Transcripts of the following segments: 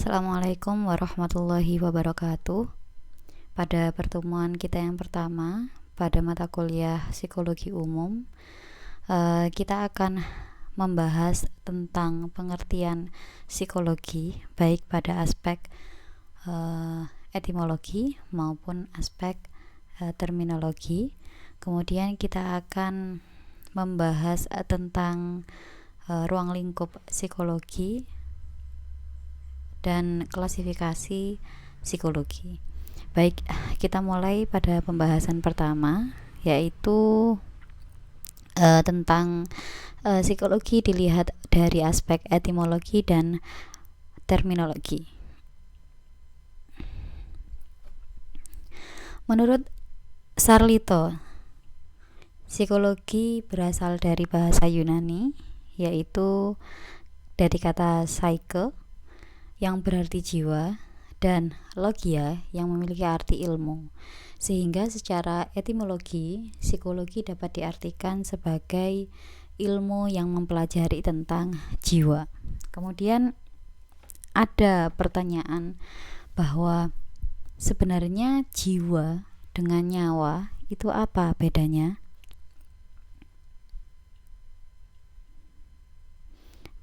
Assalamualaikum warahmatullahi wabarakatuh. Pada pertemuan kita yang pertama pada mata kuliah psikologi umum, kita akan membahas tentang pengertian psikologi baik pada aspek etimologi maupun aspek terminologi. Kemudian kita akan membahas tentang ruang lingkup psikologi dan klasifikasi psikologi. Baik, kita mulai pada pembahasan pertama, yaitu tentang psikologi dilihat dari aspek etimologi dan terminologi. Menurut Sarlito, psikologi berasal dari bahasa Yunani, yaitu dari kata psyche yang berarti jiwa, dan logia yang memiliki arti ilmu, sehingga secara etimologi psikologi dapat diartikan sebagai ilmu yang mempelajari tentang jiwa. Kemudian ada pertanyaan bahwa sebenarnya jiwa dengan nyawa itu apa bedanya?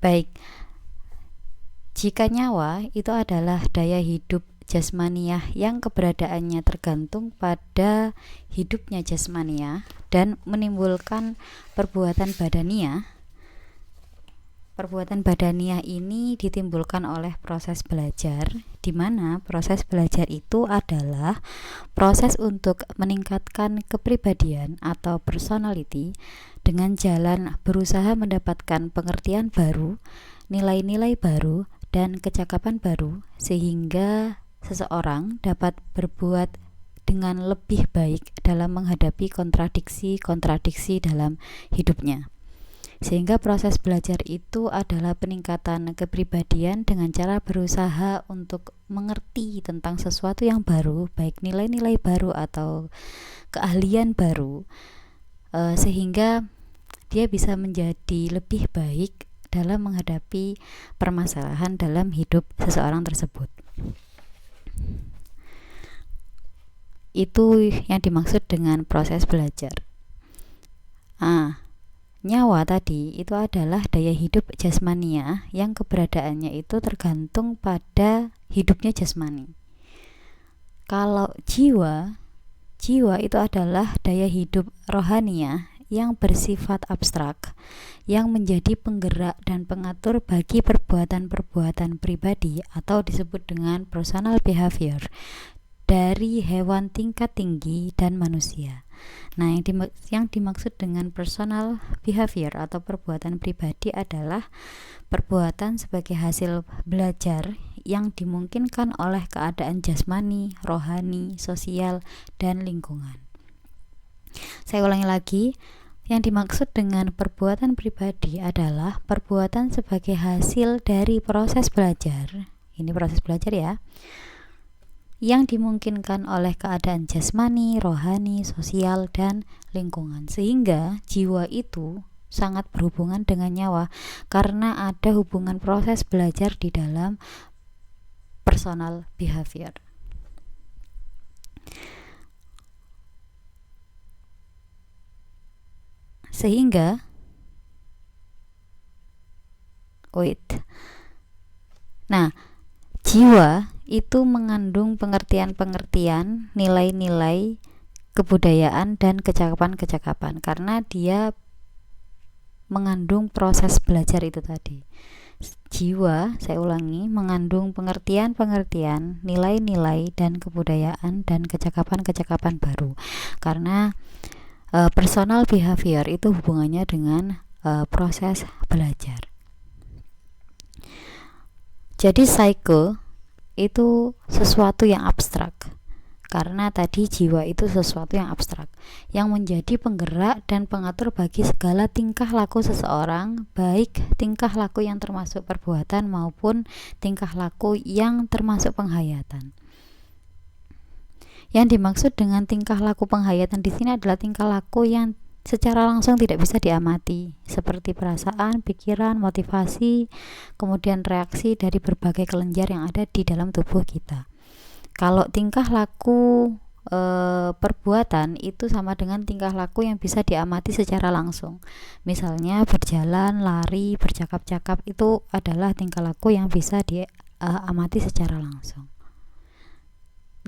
Baik, jika nyawa itu adalah daya hidup jasmaniah yang keberadaannya tergantung pada hidupnya jasmaniah dan menimbulkan perbuatan badaniah. Perbuatan badaniah ini ditimbulkan oleh proses belajar, di mana proses belajar itu adalah proses untuk meningkatkan kepribadian atau personality dengan jalan berusaha mendapatkan pengertian baru, nilai-nilai baru, dan kecakapan baru, sehingga seseorang dapat berbuat dengan lebih baik dalam menghadapi kontradiksi-kontradiksi dalam hidupnya. Sehingga proses belajar itu adalah peningkatan kepribadian dengan cara berusaha untuk mengerti tentang sesuatu yang baru, baik nilai-nilai baru atau keahlian baru, sehingga dia bisa menjadi lebih baik dalam menghadapi permasalahan dalam hidup seseorang tersebut. Itu yang dimaksud dengan proses belajar. Nyawa tadi itu adalah daya hidup jasmania yang keberadaannya itu tergantung pada hidupnya jasmani. Kalau jiwa itu adalah daya hidup rohania yang bersifat abstrak, yang menjadi penggerak dan pengatur bagi perbuatan-perbuatan pribadi atau disebut dengan personal behavior dari hewan tingkat tinggi dan manusia. Nah, yang dimaksud dengan personal behavior atau perbuatan pribadi adalah perbuatan sebagai hasil belajar yang dimungkinkan oleh keadaan jasmani, rohani, sosial, dan lingkungan. Saya ulangi lagi, yang dimaksud dengan perbuatan pribadi adalah perbuatan sebagai hasil dari proses belajar. Ini proses belajar ya, yang dimungkinkan oleh keadaan jasmani, rohani, sosial, dan lingkungan. Sehingga jiwa itu sangat berhubungan dengan nyawa karena ada hubungan proses belajar di dalam personal behavior. Sehingga jiwa itu mengandung pengertian-pengertian, nilai-nilai, kebudayaan, dan kecakapan-kecakapan karena dia mengandung proses belajar itu tadi. Jiwa, saya ulangi, mengandung pengertian-pengertian, nilai-nilai, dan kebudayaan dan kecakapan-kecakapan baru karena personal behavior itu hubungannya dengan proses belajar. Jadi psyche itu sesuatu yang abstrak karena tadi jiwa itu sesuatu yang abstrak yang menjadi penggerak dan pengatur bagi segala tingkah laku seseorang, baik tingkah laku yang termasuk perbuatan maupun tingkah laku yang termasuk penghayatan. Yang dimaksud dengan tingkah laku penghayatan di sini adalah tingkah laku yang secara langsung tidak bisa diamati, seperti perasaan, pikiran, motivasi, kemudian reaksi dari berbagai kelenjar yang ada di dalam tubuh kita. Kalau tingkah laku perbuatan itu sama dengan tingkah laku yang bisa diamati secara langsung. Misalnya berjalan, lari, bercakap-cakap, itu adalah tingkah laku yang bisa diamati secara langsung.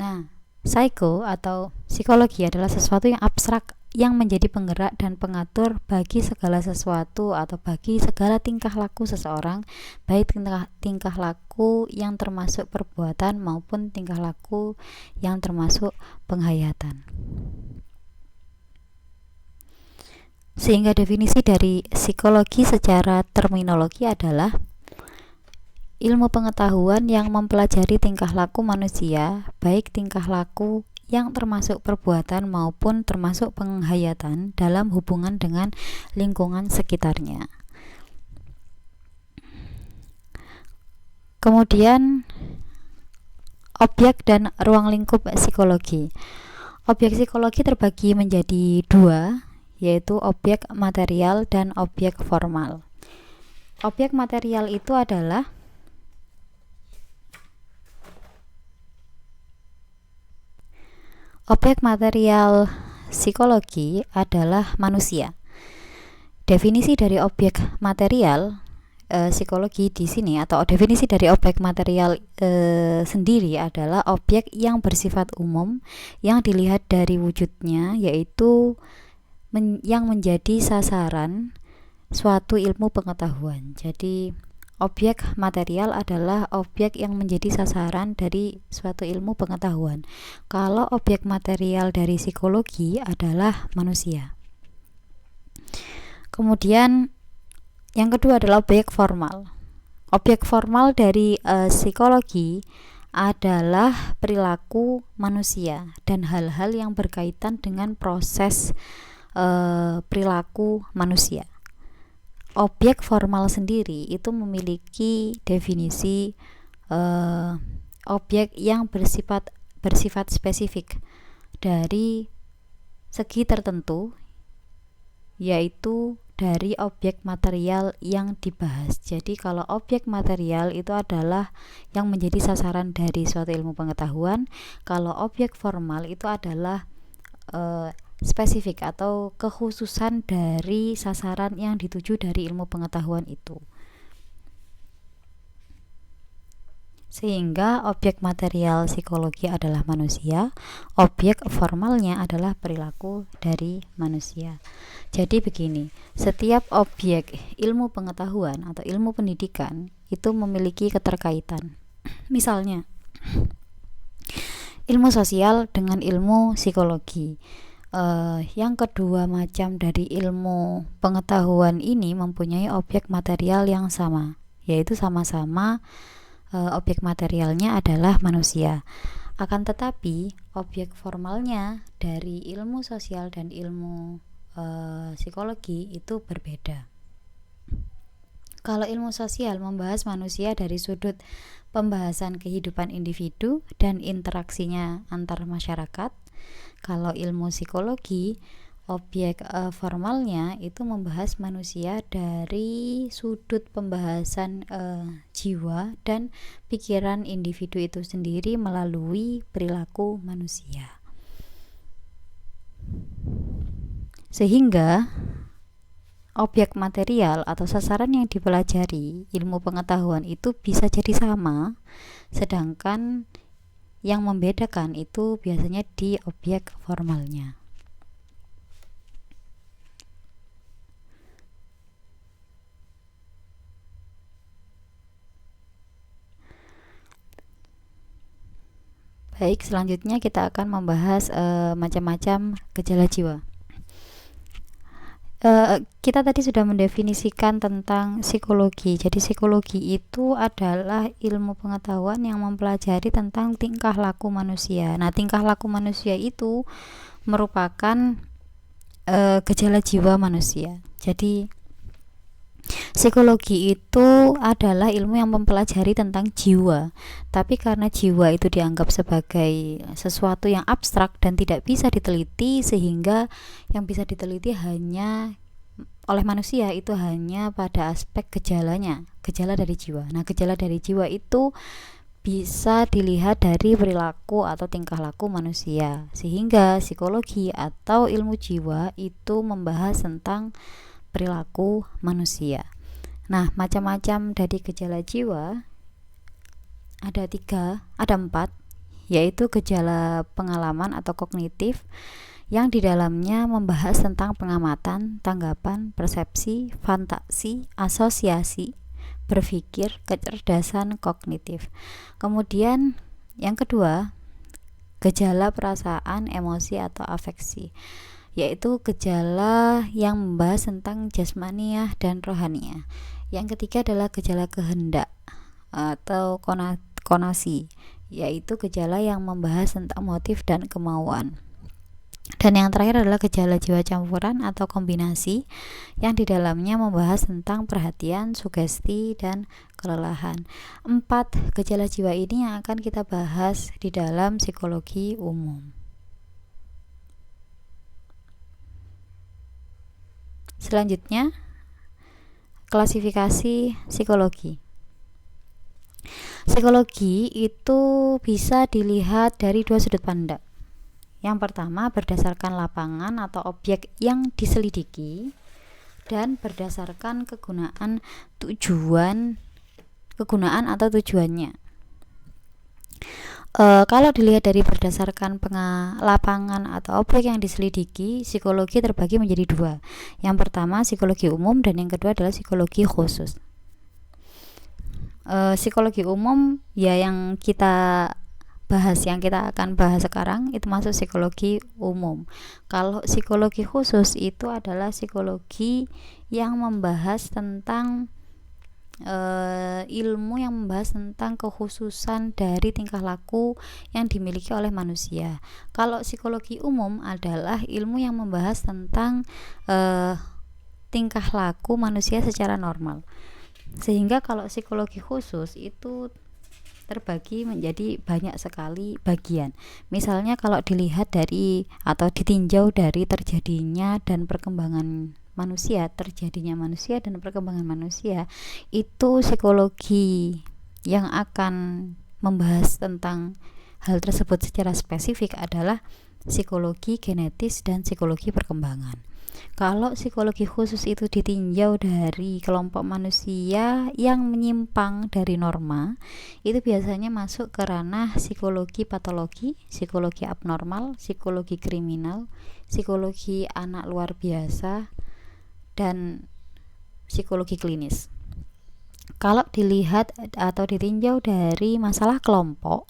Nah, psycho atau psikologi adalah sesuatu yang abstrak yang menjadi penggerak dan pengatur bagi segala sesuatu atau bagi segala tingkah laku seseorang, baik tingkah laku yang termasuk perbuatan maupun tingkah laku yang termasuk penghayatan. Sehingga definisi dari psikologi secara terminologi adalah ilmu pengetahuan yang mempelajari tingkah laku manusia, baik tingkah laku yang termasuk perbuatan maupun termasuk penghayatan dalam hubungan dengan lingkungan sekitarnya. Kemudian objek dan ruang lingkup psikologi. Objek psikologi terbagi menjadi dua, yaitu objek material dan objek formal. Objek material itu adalah objek material psikologi adalah manusia. Definisi dari objek material psikologi di sini, atau definisi dari objek material sendiri adalah objek yang bersifat umum yang dilihat dari wujudnya, yaitu yang menjadi sasaran suatu ilmu pengetahuan. Jadi objek material adalah objek yang menjadi sasaran dari suatu ilmu pengetahuan. Kalau objek material dari psikologi adalah manusia. Kemudian yang kedua adalah objek formal. Objek formal dari psikologi adalah perilaku manusia dan hal-hal yang berkaitan dengan proses perilaku manusia. Objek formal sendiri itu memiliki definisi objek yang bersifat spesifik dari segi tertentu, yaitu dari objek material yang dibahas. Jadi kalau objek material itu adalah yang menjadi sasaran dari suatu ilmu pengetahuan, kalau objek formal itu adalah spesifik atau kekhususan dari sasaran yang dituju dari ilmu pengetahuan itu. Sehingga objek material psikologi adalah manusia, objek formalnya adalah perilaku dari manusia. Jadi begini, setiap objek ilmu pengetahuan atau ilmu pendidikan itu memiliki keterkaitan. Misalnya, ilmu sosial dengan ilmu psikologi. Yang kedua macam dari ilmu pengetahuan ini mempunyai objek material yang sama, yaitu sama-sama objek materialnya adalah manusia. Akan tetapi objek formalnya dari ilmu sosial dan ilmu psikologi itu berbeda. Kalau ilmu sosial membahas manusia dari sudut pembahasan kehidupan individu dan interaksinya antar masyarakat, kalau ilmu psikologi, objek formalnya itu membahas manusia dari sudut pembahasan jiwa dan pikiran individu itu sendiri melalui perilaku manusia. Sehingga objek material atau sasaran yang dipelajari ilmu pengetahuan itu bisa jadi sama, sedangkan yang membedakan itu biasanya di objek formalnya. Baik, selanjutnya kita akan membahas macam-macam gejala jiwa. Kita tadi sudah mendefinisikan tentang psikologi. Jadi psikologi itu adalah ilmu pengetahuan yang mempelajari tentang tingkah laku manusia. Nah, tingkah laku manusia itu merupakan gejala jiwa manusia. Jadi Psikologi itu adalah ilmu yang mempelajari tentang jiwa, tapi karena jiwa itu dianggap sebagai sesuatu yang abstrak dan tidak bisa diteliti, sehingga yang bisa diteliti hanya oleh manusia itu hanya pada aspek gejalanya, gejala dari jiwa. Nah, gejala dari jiwa itu bisa dilihat dari perilaku atau tingkah laku manusia, sehingga psikologi atau ilmu jiwa itu membahas tentang perilaku manusia. Nah, macam-macam dari gejala jiwa ada empat, yaitu gejala pengalaman atau kognitif, yang di dalamnya membahas tentang pengamatan, tanggapan, persepsi, fantasi, asosiasi, berpikir, kecerdasan kognitif. Kemudian yang kedua, gejala perasaan, emosi atau afeksi, yaitu gejala yang membahas tentang jasmaniah dan rohaniah. Yang ketiga adalah gejala kehendak atau konasi, yaitu gejala yang membahas tentang motif dan kemauan. Dan yang terakhir adalah gejala jiwa campuran atau kombinasi, yang di dalamnya membahas tentang perhatian, sugesti, dan kelelahan. 4 gejala jiwa ini yang akan kita bahas di dalam psikologi umum. Selanjutnya, klasifikasi psikologi. Psikologi itu bisa dilihat dari dua sudut pandang. Yang pertama, berdasarkan lapangan atau objek yang diselidiki, dan berdasarkan kegunaan atau tujuannya. Kalau dilihat dari berdasarkan lapangan atau objek yang diselidiki, psikologi terbagi menjadi dua. Yang pertama psikologi umum, dan yang kedua adalah psikologi khusus. Psikologi umum ya yang kita akan bahas sekarang itu masuk psikologi umum. Kalau psikologi khusus itu adalah psikologi yang membahas tentang ilmu yang membahas tentang kekhususan dari tingkah laku yang dimiliki oleh manusia. Kalau psikologi umum adalah ilmu yang membahas tentang tingkah laku manusia secara normal. Sehingga kalau psikologi khusus itu terbagi menjadi banyak sekali bagian. Misalnya kalau dilihat dari atau ditinjau dari terjadinya dan perkembangan terjadinya manusia dan perkembangan manusia, itu psikologi yang akan membahas tentang hal tersebut secara spesifik adalah psikologi genetis dan psikologi perkembangan. Kalau psikologi khusus itu ditinjau dari kelompok manusia yang menyimpang dari norma, itu biasanya masuk ke ranah psikologi patologi, psikologi abnormal, psikologi kriminal, psikologi anak luar biasa, dan psikologi klinis. Kalau dilihat atau ditinjau dari masalah kelompok,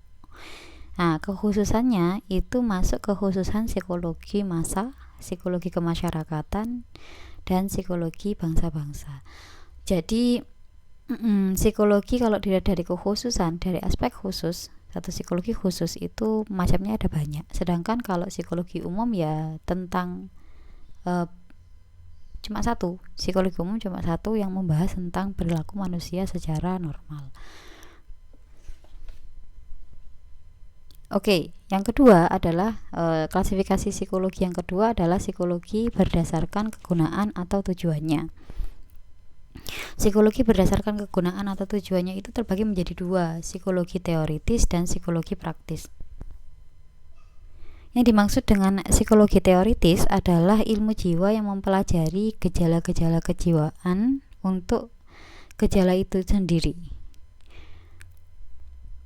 nah kekhususannya itu masuk ke kekhususan psikologi massa, psikologi kemasyarakatan, dan psikologi bangsa-bangsa. Jadi psikologi kalau dilihat dari kekhususan, dari aspek khusus, satu psikologi khusus itu macamnya ada banyak. Sedangkan kalau psikologi umum ya tentang cuma satu, psikologi umum cuma satu yang membahas tentang perilaku manusia secara normal. Oke, yang kedua adalah klasifikasi psikologi yang kedua adalah psikologi berdasarkan kegunaan atau tujuannya. Psikologi berdasarkan kegunaan atau tujuannya itu terbagi menjadi dua, psikologi teoritis dan psikologi praktis. Yang dimaksud dengan psikologi teoritis adalah ilmu jiwa yang mempelajari gejala-gejala kejiwaan untuk gejala itu sendiri.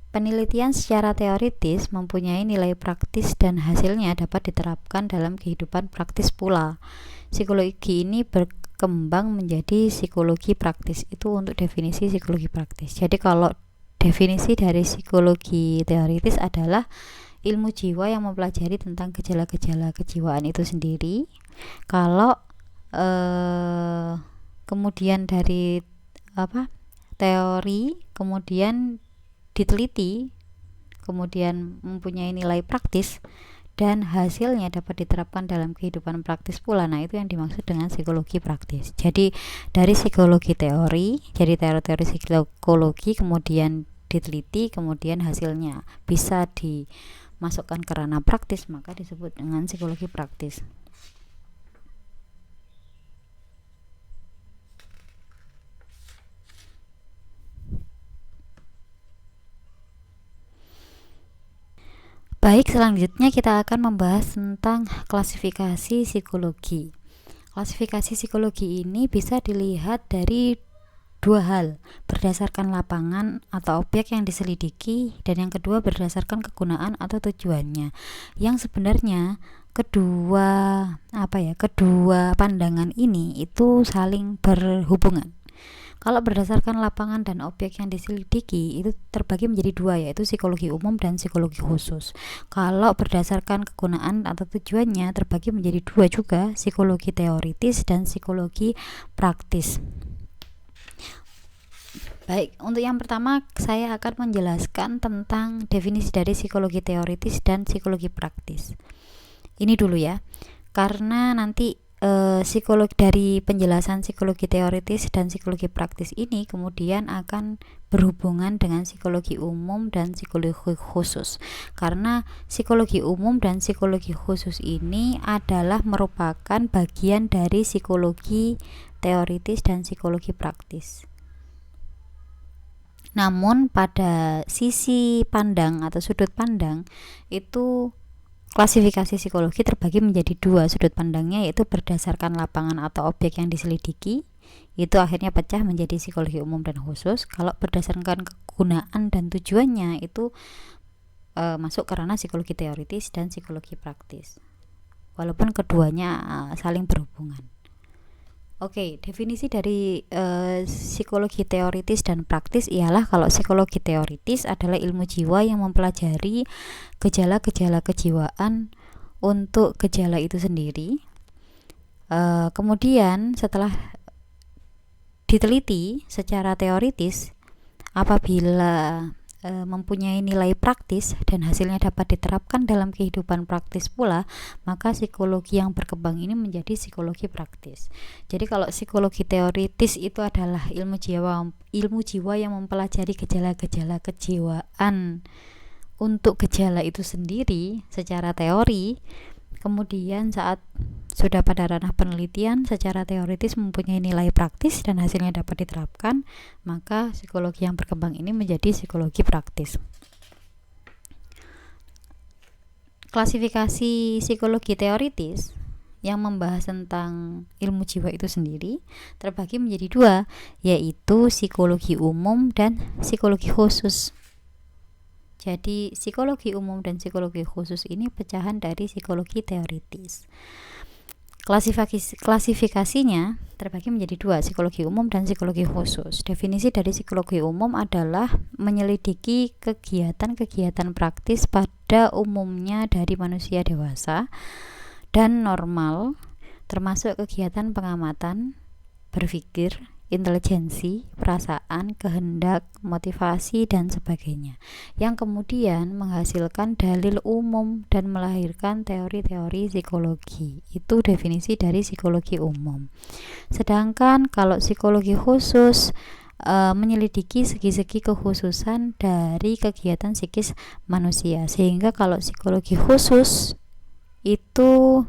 Penelitian secara teoritis mempunyai nilai praktis dan hasilnya dapat diterapkan dalam kehidupan praktis pula. Psikologi ini berkembang menjadi psikologi praktis. Itu untuk definisi psikologi praktis. Jadi kalau definisi dari psikologi teoritis adalah ilmu jiwa yang mempelajari tentang gejala-gejala kejiwaan itu sendiri. Kalau kemudian dari teori kemudian diteliti, kemudian mempunyai nilai praktis dan hasilnya dapat diterapkan dalam kehidupan praktis pula. Nah, itu yang dimaksud dengan psikologi praktis. Jadi dari psikologi teori, jadi teori-teori psikologi kemudian diteliti, kemudian hasilnya bisa dimasukkan ke ranah praktis, maka disebut dengan psikologi praktis. Baik, selanjutnya kita akan membahas tentang klasifikasi psikologi. Klasifikasi psikologi ini bisa dilihat dari dua hal, berdasarkan lapangan atau objek yang diselidiki, dan yang kedua berdasarkan kegunaan atau tujuannya. Yang sebenarnya kedua pandangan ini itu saling berhubungan. Kalau berdasarkan lapangan dan objek yang diselidiki itu terbagi menjadi dua, yaitu psikologi umum dan psikologi khusus. Kalau berdasarkan kegunaan atau tujuannya terbagi menjadi dua juga, psikologi teoritis dan psikologi praktis. Baik, untuk yang pertama saya akan menjelaskan tentang definisi dari psikologi teoritis dan psikologi praktis. Ini dulu ya, karena nanti psikologi dari penjelasan psikologi teoritis dan psikologi praktis ini kemudian akan berhubungan dengan psikologi umum dan psikologi khusus, karena psikologi umum dan psikologi khusus ini adalah merupakan bagian dari psikologi teoritis dan psikologi praktis. Namun pada sisi pandang atau sudut pandang itu klasifikasi psikologi terbagi menjadi dua sudut pandangnya, yaitu berdasarkan lapangan atau objek yang diselidiki, itu akhirnya pecah menjadi psikologi umum dan khusus. Kalau berdasarkan kegunaan dan tujuannya itu masuk ke ranah psikologi teoritis dan psikologi praktis, walaupun keduanya saling berhubungan. Oke, definisi dari psikologi teoritis dan praktis ialah kalau psikologi teoritis adalah ilmu jiwa yang mempelajari gejala-gejala kejiwaan untuk gejala itu sendiri. Kemudian setelah diteliti secara teoritis, apabila mempunyai nilai praktis dan hasilnya dapat diterapkan dalam kehidupan praktis pula, maka psikologi yang berkembang ini menjadi psikologi praktis. Jadi kalau psikologi teoritis itu adalah ilmu jiwa yang mempelajari gejala-gejala kejiwaan untuk gejala itu sendiri secara teori, kemudian saat sudah pada ranah penelitian secara teoritis mempunyai nilai praktis dan hasilnya dapat diterapkan, maka psikologi yang berkembang ini menjadi psikologi praktis. Klasifikasi psikologi teoritis yang membahas tentang ilmu jiwa itu sendiri terbagi menjadi dua, yaitu psikologi umum dan psikologi khusus. Jadi psikologi umum dan psikologi khusus ini pecahan dari psikologi teoritis. Klasifikasinya terbagi menjadi dua, psikologi umum dan psikologi khusus. Definisi dari psikologi umum adalah menyelidiki kegiatan-kegiatan praktis pada umumnya dari manusia dewasa dan normal, termasuk kegiatan pengamatan, berpikir, intelijensi, perasaan, kehendak, motivasi, dan sebagainya, yang kemudian menghasilkan dalil umum dan melahirkan teori-teori psikologi. Itu definisi dari psikologi umum. Sedangkan kalau psikologi khusus menyelidiki segi-segi kekhususan dari kegiatan psikis manusia, sehingga kalau psikologi khusus itu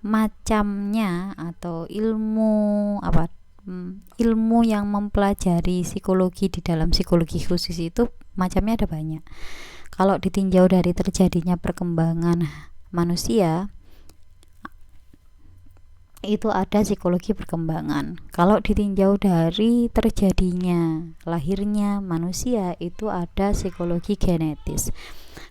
macamnya atau ilmu yang mempelajari psikologi di dalam psikologi khusus itu macamnya ada banyak. Kalau ditinjau dari terjadinya perkembangan manusia, itu ada psikologi perkembangan. Kalau ditinjau dari terjadinya lahirnya manusia, itu ada psikologi genetis.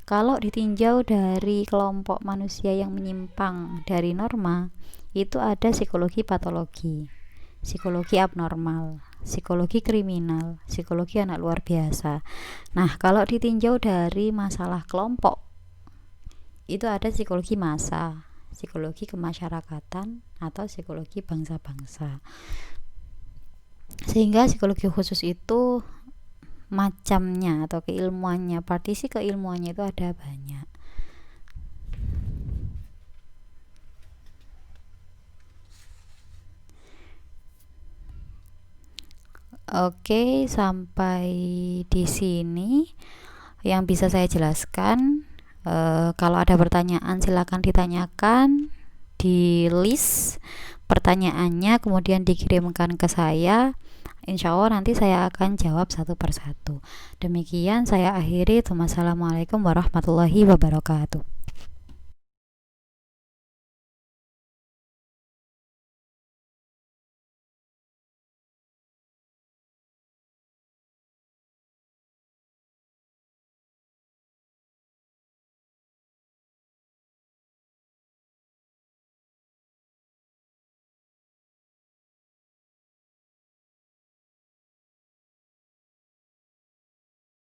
Kalau ditinjau dari kelompok manusia yang menyimpang dari norma, itu ada psikologi patologi, psikologi abnormal, psikologi kriminal, psikologi anak luar biasa. Nah, kalau ditinjau dari masalah kelompok, itu ada psikologi massa, psikologi kemasyarakatan, atau psikologi bangsa-bangsa. Sehingga psikologi khusus itu macamnya atau keilmuannya, partisi keilmuannya itu ada banyak. Oke, sampai di sini yang bisa saya jelaskan. Kalau ada pertanyaan silakan ditanyakan di list pertanyaannya, kemudian dikirimkan ke saya. Insya Allah nanti saya akan jawab satu persatu. Demikian saya akhiri. Wassalamualaikum warahmatullahi wabarakatuh.